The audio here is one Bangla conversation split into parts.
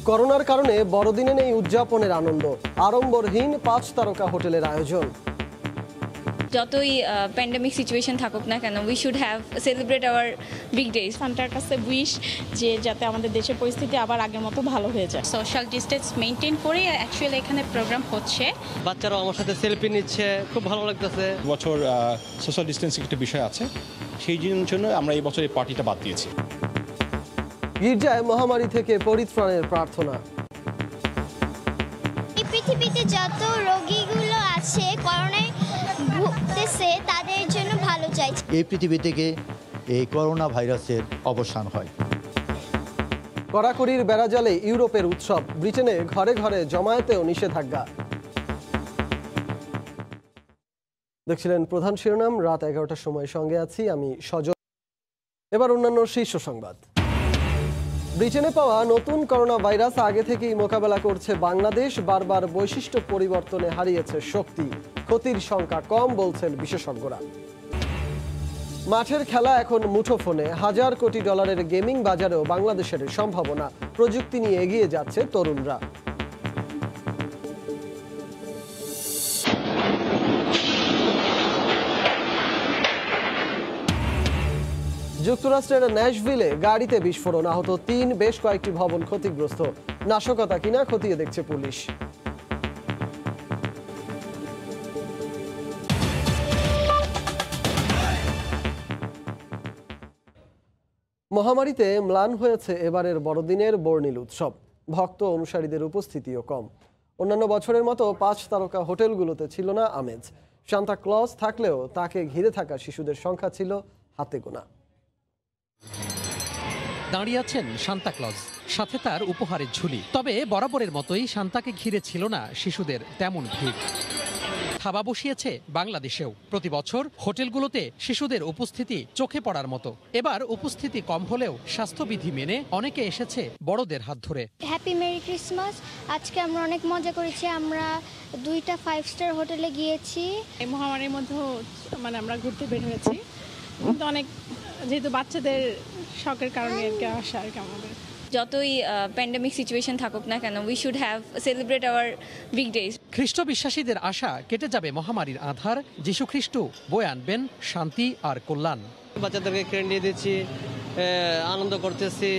করোনার কারণে বড়দিনে নেই উদযাপনের আনন্দ, আড়ম্বরহীন 5 তারকা হোটেলের আয়োজন। যতই প্যান্ডেমিক সিচুয়েশন থাকুক না কেন, we should have celebrate our big days. সান্টার কাছে উইশ যে যাতে আমাদের দেশের পরিস্থিতি আবার আগের মতো ভালো হয়ে যায়। সোশ্যাল ডিস্টেন্স মেনটেন করে অ্যাকচুয়ালি এখানে প্রোগ্রাম হচ্ছে। বাচ্চারাও আমার সাথে সেলফি নিচ্ছে, খুব ভালো লাগতেছে। বছর সোশ্যাল ডিস্টেন্সিং একটা বিষয় আছে, সেই জন্য আমরা এই বছর এই পার্টিটা বাদ দিয়েছি। গির্জায় মহামারী থেকে পরিত্রাণের প্রার্থনা। এই পৃথিবীতে যত রোগীগুলো আছে করোনায় ভুগতেছে তাদের জন্য ভালো চাইছি। এই পৃথিবী থেকে এই করোনা ভাইরাসের অবসান হয়। কড়াকড়ির বেড়াজালে ইউরোপের উৎসব, ব্রিটেনে ঘরে ঘরে জমায়েতেও নিষেধাজ্ঞা। দেখছিলেন প্রধান শিরোনাম, রাত 11টার সময় সঙ্গে আছি আমি সজল। এবার অন্যান্য শীর্ষ সংবাদ। ব্রিটেনে পাওয়া নতুন করোনা ভাইরাস আগে থেকেই মোকাবেলা করছে বাংলাদেশ। বারবার বৈশিষ্ট্য পরিবর্তনে হারিয়েছে শক্তি, ক্ষতির সংখ্যা কম বলছেন বিশেষজ্ঞরা। মাঠের খেলা এখন মুঠোফোনে, $1,000 কোটি গেমিং বাজারেও বাংলাদেশের সম্ভাবনা। প্রযুক্তি নিয়ে এগিয়ে যাচ্ছে তরুণরা। যুক্তরাষ্ট্রের ন্যাশভিলে গাড়িতে বিস্ফোরণ, আহত 3, বেশ কয়েকটি ভবন ক্ষতিগ্রস্ত। নাশকতা কিনা খতিয়ে দেখছে পুলিশ। মহামারীতে ম্লান হয়েছে এবারের বড়দিনের বর্ণিল উৎসব। ভক্ত অনুসারীদের উপস্থিতিও কম। অন্যান্য বছরের মতো 5 তারকা হোটেলগুলোতে ছিল না আমেজ। সান্তা ক্লজ থাকলেও তাকে ঘিরে থাকা শিশুদের সংখ্যা ছিল হাতে গোনা। দাঁড়িয়ে আছেন সান্তা ক্লজ, সাথে তার উপহারের ঝুলি। তবে বরাবরের মতোই সান্তাকে ঘিরে ছিল না শিশুদের তেমন ভিড়। থাবা বসিয়েছে বাংলাদেশেও। প্রতি বছর হোটেলগুলোতে শিশুদের উপস্থিতি চোখে পড়ার মতো। এবার উপস্থিতি কম হলেও স্বাস্থ্যবিধি মেনে অনেকে এসেছে বড়দের হাত ধরে। Happy merry Christmas. আজকে আমরা অনেক মজা করেছি। আমরা 2টা 5 স্টার হোটেলে গিয়েছি। এই মহামারীর মধ্যেও আমরা ঘুরতে বের হয়েছি, কিন্তু অনেক যেহেতু বাচ্চাদের শখের কারণে আসা আর কি। আমাদের যতই প্যান্ডেমিক সিচুয়েশন থাকুক না কেন, we should have celebrate our big days. খ্রিস্ট বিশ্বাসীদের আশা কেটে যাবে মহামারীর আধার। যীশু খ্রিস্ট বয়ে আনবেন শান্তি আর কল্যাণ। বাচ্চাদেরকে ক্যান্ডি দিচ্ছি, আনন্দ করতেছি।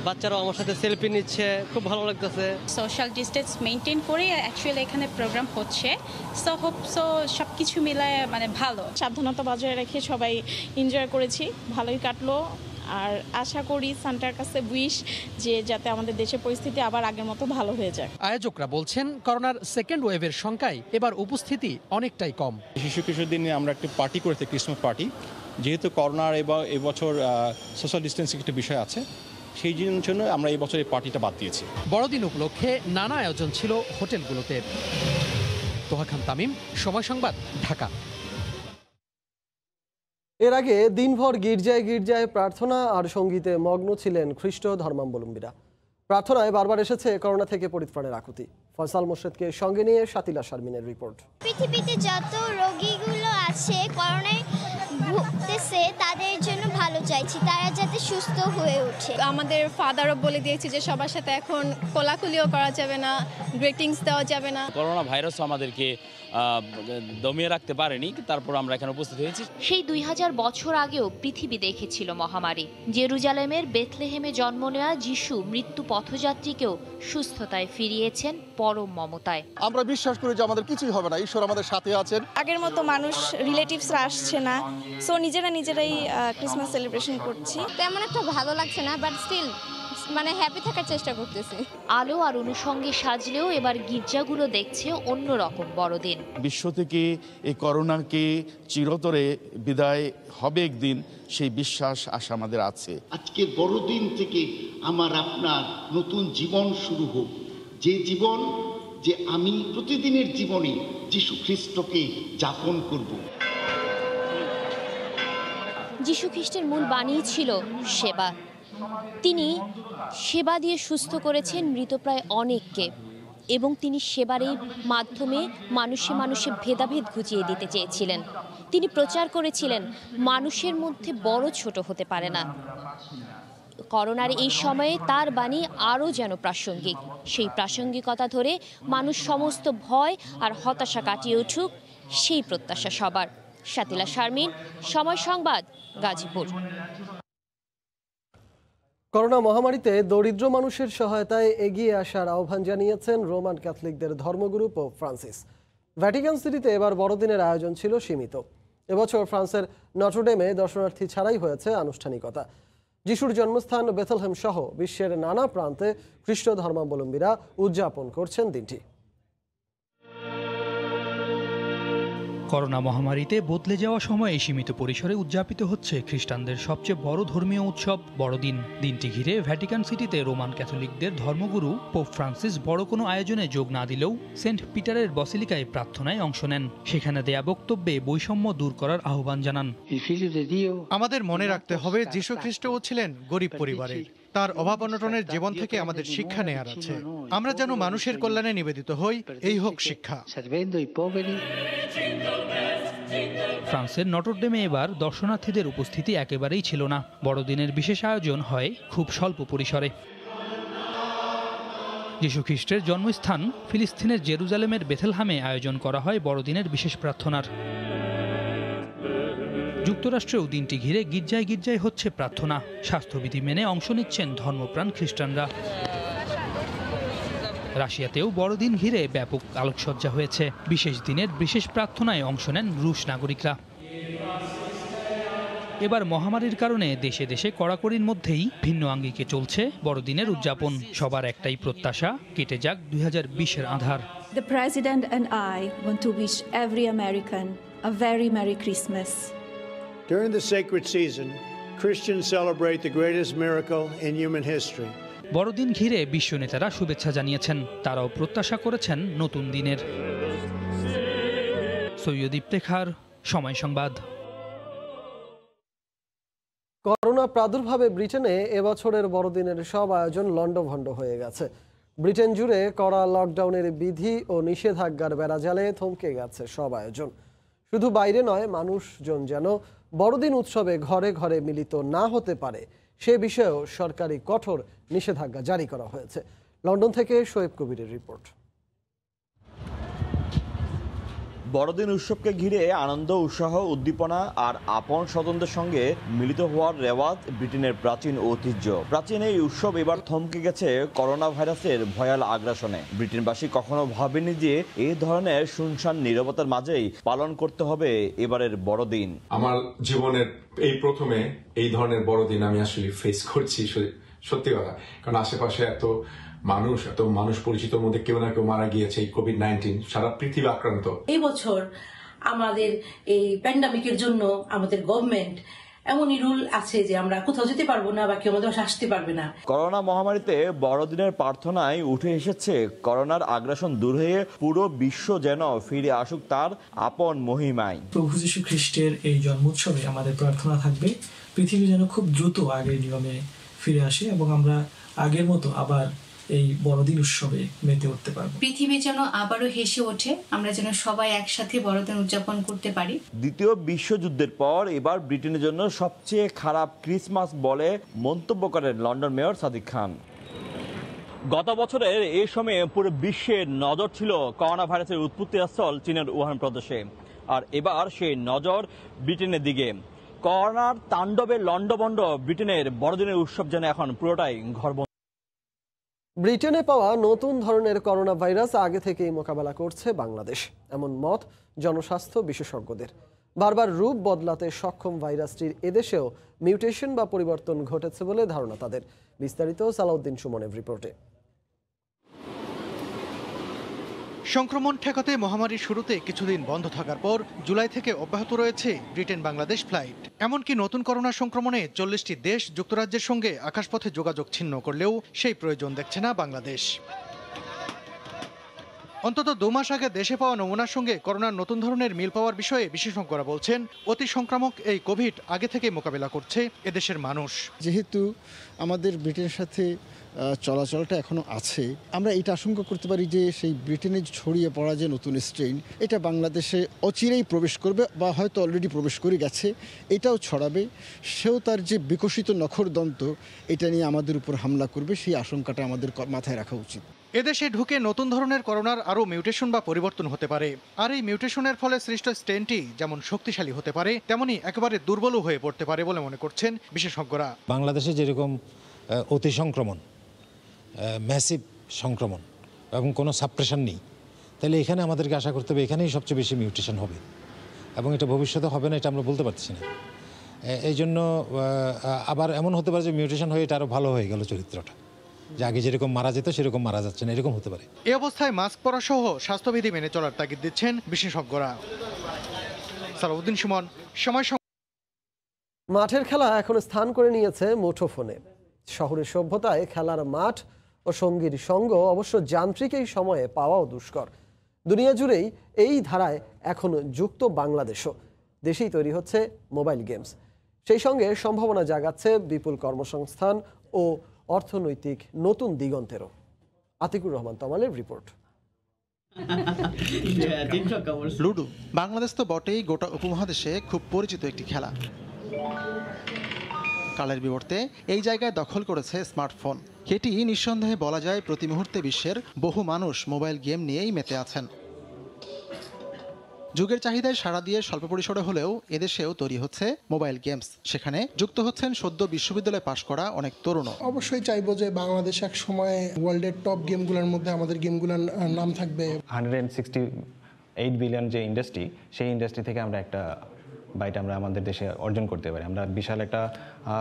বাচ্চারাও আমার সাথে সেলফি নিচ্ছে, খুব ভালো লাগতেছে। সোশ্যাল ডিস্টেন্স মেনটেন করে অ্যাকচুয়ালি এখানে প্রোগ্রাম হচ্ছে। সো সব কিছু মিলায় ভালো। সাবধানতা বজায় রেখে সবাই এনজয় করেছি, ভালোই কাটলো। আর আশা করি সান্টার কাছে উইশ যে যাতে আমাদের দেশের পরিস্থিতি আবার আগের মতো ভালো হয়ে যায়। আয়োজকরা বলছেন করোনার সেকেন্ড ওয়েভের সংখ্যায় এবার উপস্থিতি অনেকটাই কম। শিশু কিশোরদের নিয়ে আমরা একটা পার্টি করেছি, ক্রিসমাস পার্টি। যেহেতু করোনার এবছর সোশ্যাল ডিস্টেন্সিং একটা বিষয় আছে, সেই জন্য আমরা এই বছর এই পার্টিটা বাদ দিয়েছি। বড়দিন উপলক্ষে নানা আয়োজন ছিল হোটেলগুলোতে। তোহা খান তামিম, সময় সংবাদ, ঢাকা। এর আগে দিনভর গির্জায় গির্জায় প্রার্থনা আর সঙ্গীতে মগ্ন ছিলেন খ্রিস্ট ধর্মাবলম্বীরা। প্রার্থনায় বারবার এসেছে করোনা থেকে পরিত্রাণের আকুতি। ফয়সাল মোর্শেদকে সঙ্গে নিয়ে শাতিলা শারমিনের রিপোর্ট। পৃথিবীতে যত রোগীগুলো আছে করোনায় ভুগতেছে তাদের জন্য ভালো চাইছি, তারা যাতে সুস্থ হয়ে ওঠে। আমাদের ফাদারও বলে দিয়েছে যে সবার সাথে এখন কোলাকুলিও করা যাবে না, গ্রিটিংস দেওয়া যাবে না। করোনা ভাইরাস আমাদেরকে দমিয়ে রাখতে পারেনি, তারপর আমরা এখানে উপস্থিত হয়েছি। সেই 2000 বছর আগেও পৃথিবী দেখেছিল মহামারী। জেরুজালেমের বেথলেহেমে জন্ম নেওয়া যিশু মৃত্যু পথযাত্রীকেও সুস্থতায় ফিরিয়েছেন পরম মমতায়। আমরা বিশ্বাস করি যে আমাদের কিছুই হবে না, ঈশ্বর আমাদের সাথে আছেন। আগের মতো মানুষ রিলেটিভসরা আসছে না, সো নিজেরাই ক্রিসমাস সেলিব্রেশন করছি। তেমন একটা ভালো লাগছে না, বাট স্টিল হ্যাপি থাকার চেষ্টা করতেছি। আলো আর অনুষঙ্গে সাজলেও এবার গির্জাগুলো দেখছে অন্যরকম বড়দিন। বিশ্ব থেকে এই করোনাকে চিরতরে বিদায় হবে একদিন, সেই বিশ্বাস আশা আমাদের আছে। আজকের বড়দিন থেকে আমার আপনার নতুন জীবন শুরু হোক, যে জীবন যে আমি প্রতিদিনের জীবনে যীশু খ্রিস্টকে যাপন করব। যীশু খ্রিস্টের মূল বাণী ছিল সেবা। তিনি সেবা দিয়ে সুস্থ করেছেন মৃতপ্রায় অনেককে, এবং তিনি সেবার এই মাধ্যমে মানুষে মানুষে ভেদাভেদ ঘুচিয়ে দিতে চেয়েছিলেন। তিনি প্রচার করেছিলেন মানুষের মধ্যে বড় ছোট হতে পারে না, করোনার এই সময়ে তার বাণী আরও যেন প্রাসঙ্গিক। সেই প্রাসঙ্গিকতা ধরে মানুষ সমস্ত ভয় আর হতাশা কাটিয়ে উঠুক, সেই প্রত্যাশা সবার। শাতিলা শারমিন, সময় সংবাদ, গাজীপুর। করোনা মহামারীতে দরিদ্র মানুষের সহায়তায় এগিয়ে আসার আহ্বান জানিয়েছেন রোমান ক্যাথলিকদের ধর্মগুরু পোপ ফ্রান্সিস। ভ্যাটিকান সিটিতে এবার বড়দিনের আয়োজন ছিল সীমিত। এবছর ফ্রান্সের নটরডেমে দর্শনার্থী ছাড়াই হয়েছে আনুষ্ঠানিকতা। যিশুর জন্মস্থান বেথলহেম সহ বিশ্বের নানা প্রান্তে খ্রিস্ট ধর্মাবলম্বীরা উদযাপন করছেন দিনটি। করোনা মহামারীতে বদলে যাওয়া সময়ে সীমিত পরিসরে উদযাপিত হচ্ছে খ্রিস্টানদের সবচেয়ে বড় ধর্মীয় উৎসব বড়দিন। দিনটি ঘিরে ভ্যাটিকান সিটিতে রোমান ক্যাথলিকদের ধর্মগুরু পোপ ফ্রান্সিস বড় কোনো আয়োজনে যোগ না দিলেও সেন্ট পিটারের বসিলিকায় প্রার্থনায় অংশ নেন। সেখানে দেয়া বক্তব্যে বৈষম্য দূর করার আহ্বান জানান। আমাদের মনে রাখতে হবে যীশু খ্রিস্টও ছিলেন গরিব পরিবারের। তার অভাব অনটনের জীবন থেকে আমাদের শিক্ষা নেয়ার আছে। আমরা যেন মানুষের কল্যাণে নিবেদিত হই, এই হোক শিক্ষা। ফ্রান্সের নটরডেমে এবার দর্শনার্থীদের উপস্থিতি একেবারেই ছিল না। বড়দিনের বিশেষ আয়োজন হয় খুব স্বল্প পরিসরে। যীশু খ্রিস্টের জন্মস্থান ফিলিস্তিনের জেরুজালেমের বেথলহেমে আয়োজন করা হয় বড়দিনের বিশেষ প্রার্থনার। যুক্তরাষ্ট্রেও দিনটি ঘিরে গির্জায় গির্জায় হচ্ছে প্রার্থনা। স্বাস্থ্যবিধি মেনে অংশ নিচ্ছেন ধর্মপ্রাণ খ্রিস্টানরা। রাশিয়াতেও বড়দিন ঘিরে ব্যাপক আলোকসজ্জা হয়েছে। বিশেষ দিনের বিশেষ প্রার্থনায় অংশ নেন রুশ নাগরিকরা। এবার মহামারীর কারণে দেশে দেশে কড়াকড়ির মধ্যেই ভিন্ন আঙ্গিকে চলছে বড়দিনের উদযাপন। সবার একটাই প্রত্যাশা, কেটে যাক 2020-এর Aadhaar. The President and I want to wish every American a very Merry Christmas. During the sacred season, Christians celebrate the greatest miracle in human history. বড়দিন ঘিরে বিশ্ব নেতারা শুভেচ্ছা জানিয়েছেন। তারাও প্রত্যাশা করেছেন নতুন দিনের। সৈয়দ ইফতেখার, সময় সংবাদ। করোনা প্রাদুর্ভাবে ব্রিটেনে এবছরের বড়দিনের সব আয়োজন লন্ডভন্ড হয়ে গেছে। ব্রিটেন জুড়ে কড়া লকডাউনের বিধি ও নিষেধাজ্ঞার বেড়াজালে থমকে গেছে সব আয়োজন। শুধু বাইরে নয়, মানুষজন যেন বড়দিন উৎসবে ঘরে ঘরে মিলিত না হতে পারে সে বিষয়েও সরকারি কঠোর নিষেধাজ্ঞা জারি করা হয়েছে। লন্ডন থেকে শোয়েব কবিরের রিপোর্ট। বড়দিন উৎসবকে ঘিরে আনন্দ, উৎসাহ, উদ্দীপনা আর আপন স্বজনদের সঙ্গে মিলিত হওয়ার রেওয়াজ ব্রিটেনের প্রাচীন ঐতিহ্য। প্রাচীন এই উৎসব এবার থমকে গেছে করোনা ভাইরাসের ভয়াল আগ্রাসনে। ব্রিটেনবাসী কখনো ভাবেনি যে এই ধরনের শুনশান নীরবতার মাঝেই পালন করতে হবে এবারের বড়দিন। আমার জীবনের এই প্রথমে এই ধরনের বড়দিন আমি আসলে ফেস করছি, সত্যি কথা। কারণ আশেপাশে এত মানুষ পরিচিতর মধ্যে কেউ না কেউ মারা গিয়েছে এই কোভিড-19, সারা পৃথিবী আক্রান্ত। এই বছর আমাদের এই প্যান্ডামিকের জন্য আমাদের গভর্নমেন্ট এমনই রুল আছে যে আমরা কোথাও যেতে পারবো না বা কেউ আমাদের আসতে পারবে না। করোনা মহামারীতে বড়দিনের প্রার্থনায় উঠে এসেছে করোনার আগ্রাসন দূর হয়ে পুরো বিশ্ব যেন ফিরে আসুক তার আপন মহিমায়। প্রভু যীশু খ্রিস্টের এই জন্মোৎসবে আমাদের প্রার্থনা থাকবে পৃথিবী যেন খুব দ্রুত আগের নিয়মে ফিরে আসে এবং আমরা আগের মতো আবার এই বড়দিন উৎসবে মেতে উঠতে পারবো। পৃথিবী যেন আবারও হেসে ওঠে, আমরা যেন সবাই একসাথে বড়দিন উদযাপন করতে পারি। দ্বিতীয় বিশ্বযুদ্ধের পর এবার ব্রিটেনের জন্য সবচেয়ে খারাপ ক্রিসমাস বলে মন্তব্য করেন লন্ডন মেয়র সাদিক খান। গত বছরের এই সময়ে পুরো বিশ্বের নজর ছিল করোনা ভাইরাসের উৎপত্তি স্থল চীনের উহান প্রদেশে, আর এবার সেই নজর ব্রিটেনের দিকে। করোনার তাণ্ডবে লন্ডভন্ড ব্রিটেনের বড়দিনের উৎসব যেন এখন পুরোটাই ঘরবন্দি। ব্রিটেনে পাওয়া নতুন ধরনের করোনা ভাইরাস আগে থেকেই মোকাবেলা করছে বাংলাদেশ, এমন মত জনস্বাস্থ্য বিশেষজ্ঞদের। বারবার রূপ বদলাতে সক্ষম ভাইরাসটির এদেশেও মিউটেশন বা পরিবর্তন ঘটেছে বলে ধারণা তাদের। বিস্তারিত সালাউদ্দিন সুমনের রিপোর্টে। সংক্রমণ ঠেকাতে মহামারীর শুরুতে কিছুদিন বন্ধ থাকার পর জুলাই থেকে অব্যাহত রয়েছে ব্রিটেন বাংলাদেশ ফ্লাইট। এমনকি নতুন করোনা সংক্রমণে 40টি দেশ যুক্তরাজ্যের সঙ্গে আকাশপথে যোগাযোগ ছিন্ন করলেও সেই প্রয়োজন দেখছে না বাংলাদেশ। অন্তত 2 মাস আগে দেশে পাওয়া নমুনার সঙ্গে করোনার নতুন ধরনের মিল পাওয়ার বিষয়ে বিশেষজ্ঞরা বলছেন, অতি সংক্রামক এই কোভিড আগে থেকে মোকাবেলা করছে এদেশের মানুষ। যেহেতু আমাদের ব্রিটেনের সাথে চলাচলটা এখনো আছে, আমরা এটা আশঙ্কা করতে পারি যে সেই ব্রিটেনে ছড়িয়ে পড়া যে নতুন স্ট্রেইন, এটা বাংলাদেশে অচিরেই প্রবেশ করবে বা হয়তো অলরেডি প্রবেশ করে গেছে, এটাও ছড়াবে। সেও তার যে বিকশিত নখরদন্ত, এটা নিয়ে আমাদের উপর হামলা করবে, সেই আশঙ্কাটা আমাদের মাথায় রাখা উচিত। এদেশে ঢুকে নতুন ধরনের করোনার আরও মিউটেশন বা পরিবর্তন হতে পারে। আর এই মিউটেশনের ফলে সৃষ্ট স্ট্রেনটি যেমন শক্তিশালী হতে পারে, তেমনি একেবারে দুর্বলও হয়ে পড়তে পারে বলে মনে করছেন বিশেষজ্ঞরা। বাংলাদেশে যেরকম অতি সংক্রমণ, ম্যাসিভ সংক্রমণ এবং কোনো সাপ্রেশন নেই, তাহলে এখানে আমাদেরকে আশা করতে হবে এখানেই সবচেয়ে বেশি মিউটেশন হবে, এবং এটা ভবিষ্যতে হবে না এটা আমরা বলতে পারছি না। এই জন্য আবার এমন হতে পারে যে মিউটেশন হয়ে এটা আরও ভালো হয়ে গেল চরিত্রটা, যে আগে যেরকম মারা যেত সেরকম মারা যাচ্ছে না, এরকম হতে পারে। এই অবস্থায় মাস্ক পরা সহ স্বাস্থ্যবিধি মেনে চলার তাগিদ দিচ্ছেন বিশেষজ্ঞরা। সালাউদ্দিন সুমন, সময়। মাঠের খেলা এখন স্থান করে নিয়েছে মুঠোফোনে। শহরের সভ্যতায় খেলার মাঠ ও সঙ্গীর সঙ্গ অবশ্য যান্ত্রিক এই সময়ে পাওয়াও দুষ্কর। দুনিয়া জুড়েই এই ধারায় এখন যুক্ত বাংলাদেশও। দেশেই তৈরি হচ্ছে মোবাইল গেমস, সেই সঙ্গে সম্ভাবনা জাগাচ্ছে বিপুল কর্মসংস্থান ও অর্থনৈতিক নতুন দিগন্তেরও। আতিকুর রহমান তমালের রিপোর্ট। লুডো বাংলাদেশ তো বটেই, গোটা উপমহাদেশে খুব পরিচিত একটি খেলা। কালের বিবর্তে এই জায়গায় দখল করেছে স্মার্টফোন। এটি নিঃসন্দেহে বলা যায় প্রতি মুহূর্তে বিশ্বের বহু মানুষ মোবাইল গেম নিয়েই মেতে আছেন। যুগের চাহিদায় সাড়া দিয়ে স্বল্প পরিসরে হলেও এদেশেও তৈরি হচ্ছে মোবাইল গেমস। সেখানে যুক্ত হচ্ছেন সদ্য বিশ্ববিদ্যালয়ে পাশ করা অনেক তরুণও। অবশ্যই চাইবো যে বাংলাদেশ এক সময় ওয়ার্ল্ডের টপ গেমগুলোর মধ্যে আমাদের গেমগুলোর নাম থাকবে। 168 বিলিয়ন যে ইন্ডাস্ট্রি, সেই ইন্ডাস্ট্রি থেকে আমরা একটা বাইট আমরা আমাদের দেশে অর্জন করতে পারি। আমরা বিশাল একটা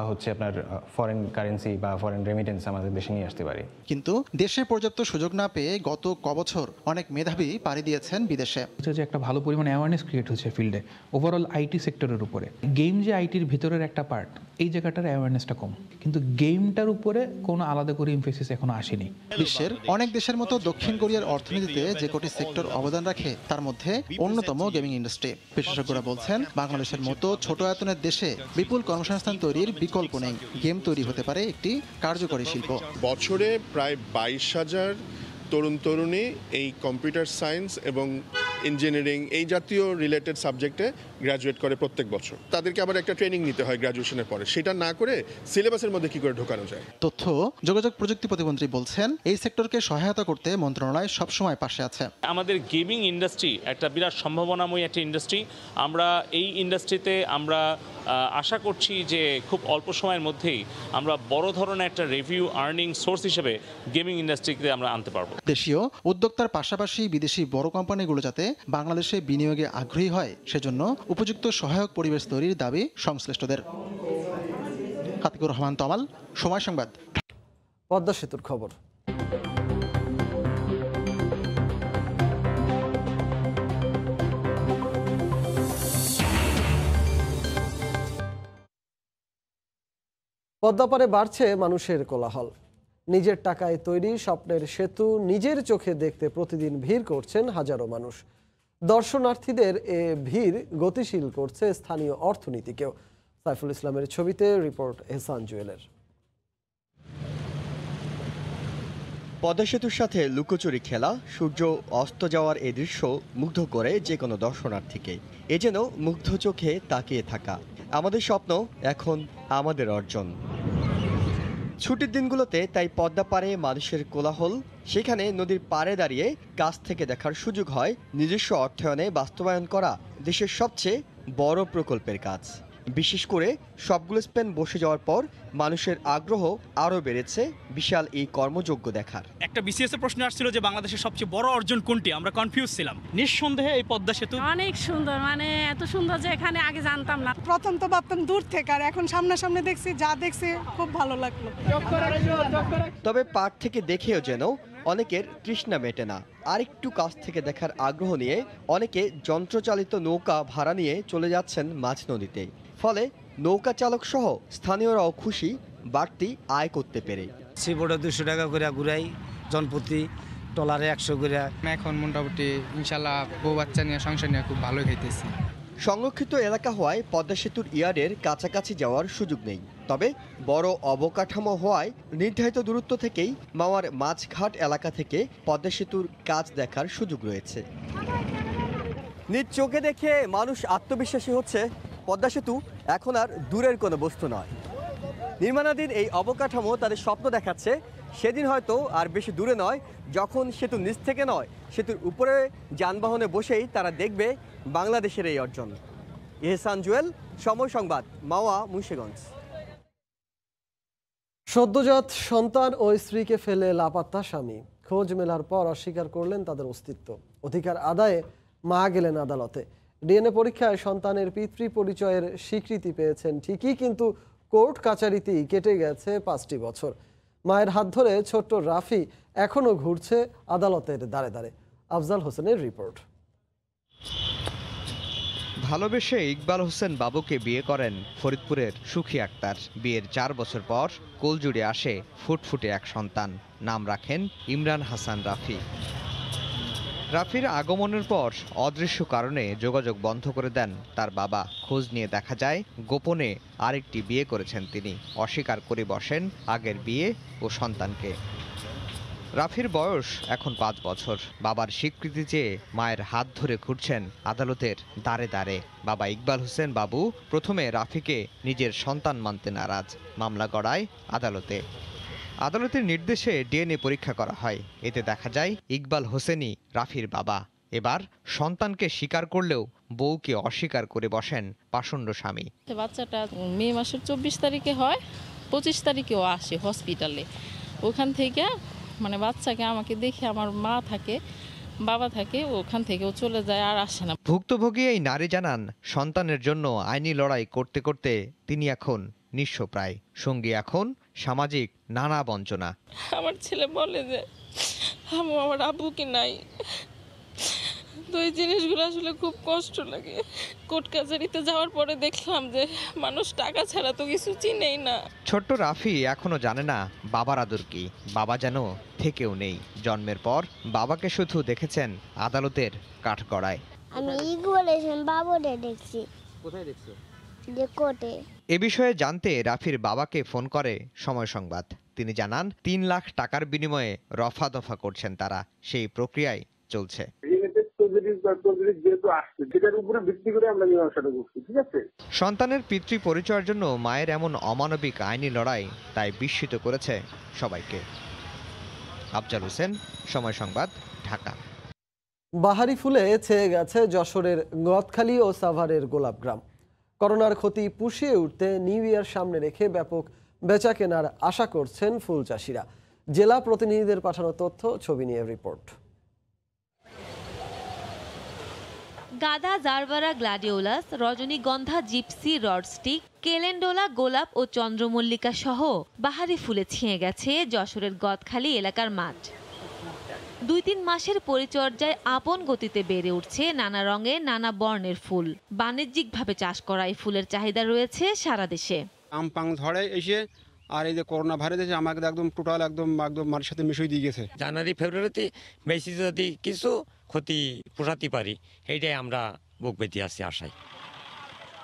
হচ্ছে আপনার ফরেন কারেন্সি বা ফরেন রেমিটেন্স আমাদের দেশে নিয়ে আসতে পারি। কিন্তু দেশে পর্যাপ্ত সুযোগ না পেয়ে গত কবছর অনেক মেধাবী পাড়ি দিয়েছেন বিদেশে। যে একটা ভালো পরিমাণে অ্যাওয়ারনেস ক্রিয়েট হচ্ছে ফিল্ডে, ওভারঅল আইটি সেক্টরের উপরে। গেম যে আইটির ভিতরের একটা পার্ট, এই জায়গাটার অ্যাওয়ারনেসটা কম, কিন্তু গেমটার উপরে কোনো আলাদা করে এমফেসিস এখনো আসেনি। বিশ্বের অনেক দেশের মতো দক্ষিণ কোরিয়ার অর্থনীতিতে যে কোটি সেক্টর অবদান রাখে, তার মধ্যে অন্যতম গেমিং ইন্ডাস্ট্রি। বিশেষজ্ঞরা বলছেন বাংলাদেশের মতো ছোট আয়তনের দেশে বিপুল কর্মসংস্থান তৈরির বিকল্প নেই। গেম তৈরি হতে পারে একটি কার্যকরী শিল্প। বছরে প্রায় 22,000 তরুণ তরুণী এই কম্পিউটার সায়েন্স এবং ইঞ্জিনিয়ারিং এই জাতীয় রিলেটেড সাবজেক্টে গ্র্যাজুয়েট করে প্রত্যেক বছর। তাদেরকে আবার একটা ট্রেনিং নিতে হয় গ্র্যাজুয়েশনের পরে, সেটা না করে সিলেবাসের মধ্যে কি করে ঢোকানো যায়। তথ্য যোগাযোগ প্রযুক্তি প্রতিমন্ত্রী বলছেন এই সেক্টরকে সহায়তা করতে মন্ত্রণালয় সবসময় পাশে আছে। আমাদের গেমিং ইন্ডাস্ট্রি একটা বিরাট সম্ভাবনাময় একটা ইন্ডাস্ট্রি। আমরা এই ইন্ডাস্ট্রিতে আমরা আশা করছি যে খুব অল্প সময়ের মধ্যেই আমরা বড় ধরনের একটা রেভিনিউ আর্নিং সোর্স হিসেবে গেমিং ইন্ডাস্ট্রিকে আমরা আনতে পারবো। দেশীয় উদ্যোক্তার পাশাপাশি বিদেশি বড় কোম্পানিগুলো যাতে বাংলাদেশে বিনিয়োগে আগ্রহী হয়, সেজন্য উপযুক্ত সহায়ক পরিবেশ তৈরির দাবি সংশ্লিষ্টদের। আতিকুর রহমান তমাল, সময় সংবাদ। পদ্মা সেতুর খবর। পদ্মাপাড়ে বাড়ছে মানুষের কোলাহল। নিজের টাকায় তৈরি স্বপ্নের সেতু নিজের চোখে দেখতে প্রতিদিন ভিড় করছেন হাজারো মানুষ। দর্শনার্থীদের এ ভিড় গতিশীল করছে স্থানীয় অর্থনীতিকেও। সাইফুল ইসলামের ছবিতে রিপোর্ট এহসান জুয়েলের। পদ্মা সেতুর সাথে লুকোচুরি খেলা, সূর্য অস্ত যাওয়ার এই দৃশ্য মুগ্ধ করে যে কোনো দর্শনার্থীকে। এ যেন মুগ্ধ চোখে তাকিয়ে থাকা। আমাদের স্বপ্ন এখন আমাদের অর্জন। ছুটির দিনগুলোতে তাই পদ্মা পাড়ে মানুষের কোলাহল। সেখানে নদীর পাড়ে দাঁড়িয়ে কাছ থেকে দেখার সুযোগ হয় নিজস্ব অর্থায়নে বাস্তবায়ন করা দেশের সবচেয়ে বড় প্রকল্পের কাজ। বিশেষ করে সবগুলো স্পেন বসে যাওয়ার পর মানুষের আগ্রহ আরও বেড়েছে বিশাল এই কর্মযজ্ঞ দেখার। একটা বিসিএস এর প্রশ্ন আসছিল যে বাংলাদেশের সবচেয়ে বড় অর্জন কোনটি, আমরা কনফিউজ ছিলাম। নিঃসন্দেহে এই পদ্মা সেতু অনেক সুন্দর, মানে এত সুন্দর যে এখানে আগে জানতাম না। প্রথম তো ভাবতাম দূর থেকে, আর এখন সামনাসামনি দেখছি, যা দেখছি খুব ভালো লাগলো। তবে পাড় থেকে দেখেও যেন অনেকের তৃষ্ণা মেটে না। আরেকটু কাছ থেকে দেখার আগ্রহ নিয়ে অনেকে যন্ত্রচালিত নৌকা ভাড়া নিয়ে চলে যাচ্ছেন মাঝ নদীতে। ফলে নৌকা চালক সহ স্থানীয়রাও খুশি বাড়তি আয় করতে পেরে। সিবোর্ডে 200 টাকা করে ঘুরাই জনপ্রতি, টলারে 100 করে। এখন মোটামুটি ইনশাল্লাহ বউ বাচ্চা নিয়ে সংসার নিয়ে খুব ভালো খাইতেছি। সংরক্ষিত এলাকা হওয়ায় পদ্মা সেতুর ইয়ার্ডের কাছাকাছি যাওয়ার সুযোগ নেই, তবে বড় অবকাঠামো হওয়ায় নির্ধারিত দূরত্ব থেকেই মাওয়ার মাছঘাট এলাকা থেকে পদ্মা সেতুর কাজ দেখার সুযোগ রয়েছে। নিজ চোখে দেখে মানুষ আত্মবিশ্বাসী হচ্ছে পদ্মা সেতু এখন আর দূরের কোনো বস্তু নয়। নির্মাণাধীন এই অবকাঠামো তাদের স্বপ্ন দেখাচ্ছে সেদিন হয়তো আর বেশি দূরে নয়, যখন সেতু নিচ থেকে নয় সেতুর উপরে যানবাহনে বসেই তারা দেখবে বাংলাদেশের এই অর্জন। এহসান জুয়েল, সময় সংবাদ, মাওয়া, মুন্সিগঞ্জ। সদ্যজাত সন্তান ও স্ত্রীকে ফেলে লাপাত্তা স্বামী, খোঁজ মেলার পর অস্বীকার করলেন তাদের অস্তিত্ব। অধিকার আদায়ে মা গেলেন আদালতে। ডিএনএ পরীক্ষায় সন্তানের পিতৃ পরিচয়ের স্বীকৃতি পেয়েছেন ঠিকই, কিন্তু কোর্ট কাচারিতেই কেটে গেছে 5টি বছর। মায়ের হাত ধরে ছোট্ট রাফি এখনও ঘুরছে আদালতের দ্বারে দ্বারে। আফজাল হোসেনের রিপোর্ট। ভালোবেসে ইকবাল হোসেন বাবুকে বিয়ে করেন ফরিদপুরের সুখী আক্তার। বিয়ের 4 বছর পর কোলজুড়ে আসে ফুটফুটে এক সন্তান। নাম রাখেন ইমরান হাসান রাফি। রাফির আগমনের পর অদৃশ্য কারণে যোগাযোগ বন্ধ করে দেন তার বাবা। খোঁজ নিয়ে দেখা যায় গোপনে আরেকটি বিয়ে করেছেন তিনি। অস্বীকার করে বসেন আগের বিয়ে ও সন্তানকে। রাফির বয়স এখন 5 বছর। বাবার স্বীকৃতি চেয়ে মায়ের হাত ধরে ঘুরছেন আদালতের দ্বারে দ্বারে। বাবা ইকবাল হোসেন বাবু প্রথমে রাফিকে নিজের সন্তান মানতে নারাজ। মামলা গড়ায় আদালতে। আদালতের নির্দেশে ডিএনএ পরীক্ষা করা হয়। এতে দেখা যায় ইকবাল হোসেনই রাফির বাবা। এবার সন্তানকে স্বীকার করলেও বউকে অস্বীকার করে বসেন পাষণ্ড স্বামী। বাচ্চাটা মে মাসের 24 তারিখে হয়, 25 তারিখেও আসে হসপিটালে। ওখান থেকে মানে বাচ্চাকে আমাকে দেখে আমার মা থাকে, বাবা থাকে, ওখান থেকেও চলে যায়, আর আসে না। ভুক্তভোগী এই নারী জানান, সন্তানের জন্য আইনি লড়াই করতে করতে তিনি এখন নিঃস্ব প্রায়। সঙ্গী এখন সামাজিক নানা বঞ্চনা। আমার ছেলে বলে যে আমার আব্বুকে নাই, তো এই জিনিসগুলো আসলে খুব কষ্ট লাগে। কোর্ট কাছারিতে যাওয়ার পরে দেখলাম যে মানুষ টাকা ছাড়া তো কিছু চিনেই না। ছোট্ট রাফি এখনো জানে না বাবার আদর কি। বাবা যেন থেকেও নেই। জন্মের পর বাবাকে শুধু দেখেছেন আদালতের কাঠগড়ায়। আমি ইগোলেশন বাবুরে দেখছি। কোথায় দেখছো? যে কোর্টে। এ বিষয়ে জানতে রাফির বাবাকে ফোন করে সময় সংবাদ। তিনি জানান 3 লাখ টাকার বিনিময়ে রফা দফা করছেন তারা। সেই প্রক্রিয়ায় চলছে। সন্তানের পিতৃ পরিচয়ের জন্য মায়ের এমন অমানবিক আইনি লড়াই তাই বিস্মিত করেছে সবাইকে। আফজাল হোসেন, সময় সংবাদ, ঢাকা। বাহারি ফুলে ছেয়ে গেছে যশোরের গদখালি ও সাভারের গোলাপগ্রাম। করোনার ক্ষতি পুষিয়ে উঠতে নিউ ইয়ার সামনে রেখে ব্যাপক বেচা কেনার আশা করছেন ফুল চাষিরা। জেলা প্রতিনিধিদের পাঠানো তথ্য, ছবি নিয়ে রিপোর্ট। গাঁদা, জারবারা, গ্লাডিওলাস, রজনীগন্ধা, জিপসি, রডস্টিক, কেলেন্ডোলা, গোলাপ ও চন্দ্রমল্লিকা সহ বাহারি ফুলে ছেয়ে গেছে যশোরের গদখালি এলাকার মাঠ। 2-3 মাসের পরিচর্যায় আপন গতিতে বেড়ে উঠছে নানা রঙের, নানা বর্ণের ফুল। বাণিজ্যিকভাবে চাষ করা এই ফুলের চাহিদা রয়েছে সারা দেশে। আমপাং ঝড়ে এসে আর এই যে করোনা ভাইরাস এসে আমাকে একদম টোটাল একদম মাটির সাথে মিশিয়ে দিয়ে গেছে। জানুয়ারি ফেব্রুয়ারিতে বেশি যদি কিছু ক্ষতি পোষাতে পারি, এইটাই আমরা বুক বেঁধে আছি আশায়।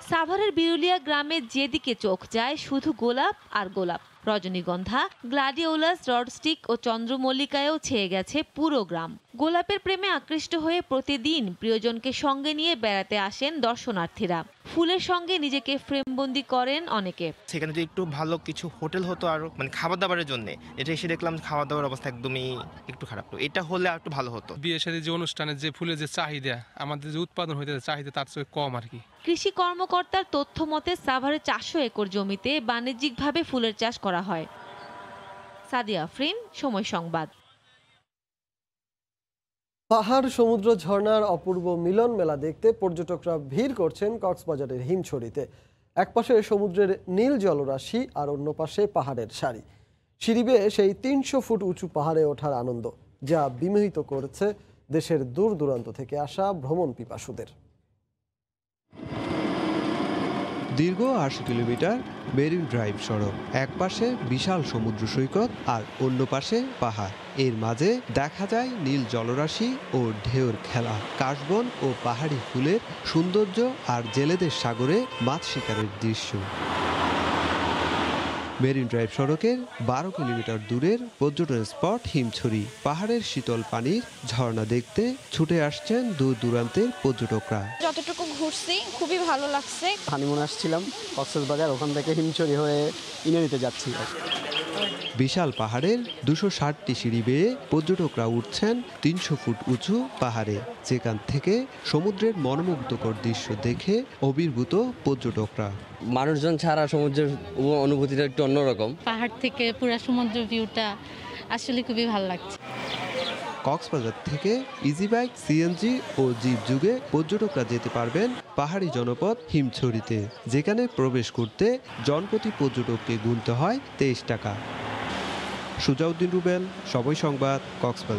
সাভারের বিরুলিয়া গ্রামে যেদিকে চোখ যায় শুধু গোলাপ আর গোলাপ। রজনীগন্ধা, গ্লাডিওলাস, রডস্টিক ও চন্দ্রমল্লিকায়ও ছেয়ে গেছে পুরো গ্রাম। গোলাপের প্রেমে আকৃষ্ট হয়ে প্রতিদিন প্রিয়জনকে সঙ্গে নিয়ে বেড়াতে আসেন দর্শনার্থীরা। ফুলের সঙ্গে নিজেকে ফ্রেমবন্দি করেন অনেকে। সেখানে যদি একটু ভালো কিছু হোটেল হতো আর মানে খাবার দাবারের জন্য, এটা এসে দেখলাম খাবার দাবার অবস্থা একদমই একটু খারাপ। তো এটা হলে আর একটু ভালো হতো। বিয়ের সাথে যে অনুষ্ঠানে যে ফুলের যে চাহিদা, আমাদের যে উৎপাদন হইতে চাহিদা তার চেয়ে কম আর কি। কৃষি কর্মকর্তার তথ্য মতে সাভারে 400 একর জমিতে বাণিজ্যিকভাবে ফুলের চাষ করা হয়। সাদিয়া আফরিন, সময় সংবাদ। পাহাড়, সমুদ্র, ঝর্ণার অপূর্ব মিলন মেলা দেখতে পর্যটকরা ভিড় করছেন কক্সবাজারের হিমছড়িতে। এক পাশে সমুদ্রের নীল জলরাশি আর অন্য পাশে পাহাড়ের সারি। সিঁড়ি বেয়ে সেই 300 ফুট উঁচু পাহাড়ে ওঠার আনন্দ, যা বিমোহিত করেছে দেশের দূর দূরান্ত থেকে আসা ভ্রমণ পিপাসুদের। দীর্ঘ ৮০ কিলোমিটার মেরিন ড্রাইভ সড়ক, এক পাশে বিশাল সমুদ্র সৈকত আর অন্য পাশে পাহাড়। এর মাঝে দেখা যায় নীল জলরাশি ও ঢেউর খেলা, কাশবন ও পাহাড়ি ফুলের সৌন্দর্য আর জেলেদের সাগরে মাছ শিকারের দৃশ্য। মেরিন ড্রাইভ সড়কের ১২ কিলোমিটার দূরের পর্যটন স্পট হিমছড়ি। পাহাড়ের শীতল পানির ঝর্ণা দেখতে ছুটে আসছেন দূর দূরান্তের পর্যটকরা। যতটুকু ঘুরছি খুবই ভালো লাগছে। হানিমুন আসছিলাম কক্সবাজার, ওখান থেকে হিমছড়ি হয়ে ইনানিতে যাচ্ছি। বিশাল পাহাড়ের ২৬০টি সিঁড়ি বেয়ে পর্যটকরা উঠছেন ৩০০ ফুট উঁচু পাহাড়ে, যেখান থেকে সমুদ্রের মনোমুগ্ধকর দৃশ্য দেখে অভিভূত পর্যটকরা। মানুষজন ছাড়া সমুদ্রের অনুভূতিটা একটু অন্যরকম। পাহাড় থেকে পুরো সমুদ্র ভিউটা আসলে খুবই ভালো লাগছে। কক্সবাজার থেকে ইজি বাইক, সিএনজি ও জিপ যুগে পর্যটকরা যেতে পারবেন পাহাড়ি জনপদ হিমছড়িতে, যেখানে প্রবেশ করতে জনপ্রতি পর্যটককে গুনতে হয় ২৩ টাকা। সুজাউদ্দিন রুবেল, সময় সংবাদ, কক্সবাজার।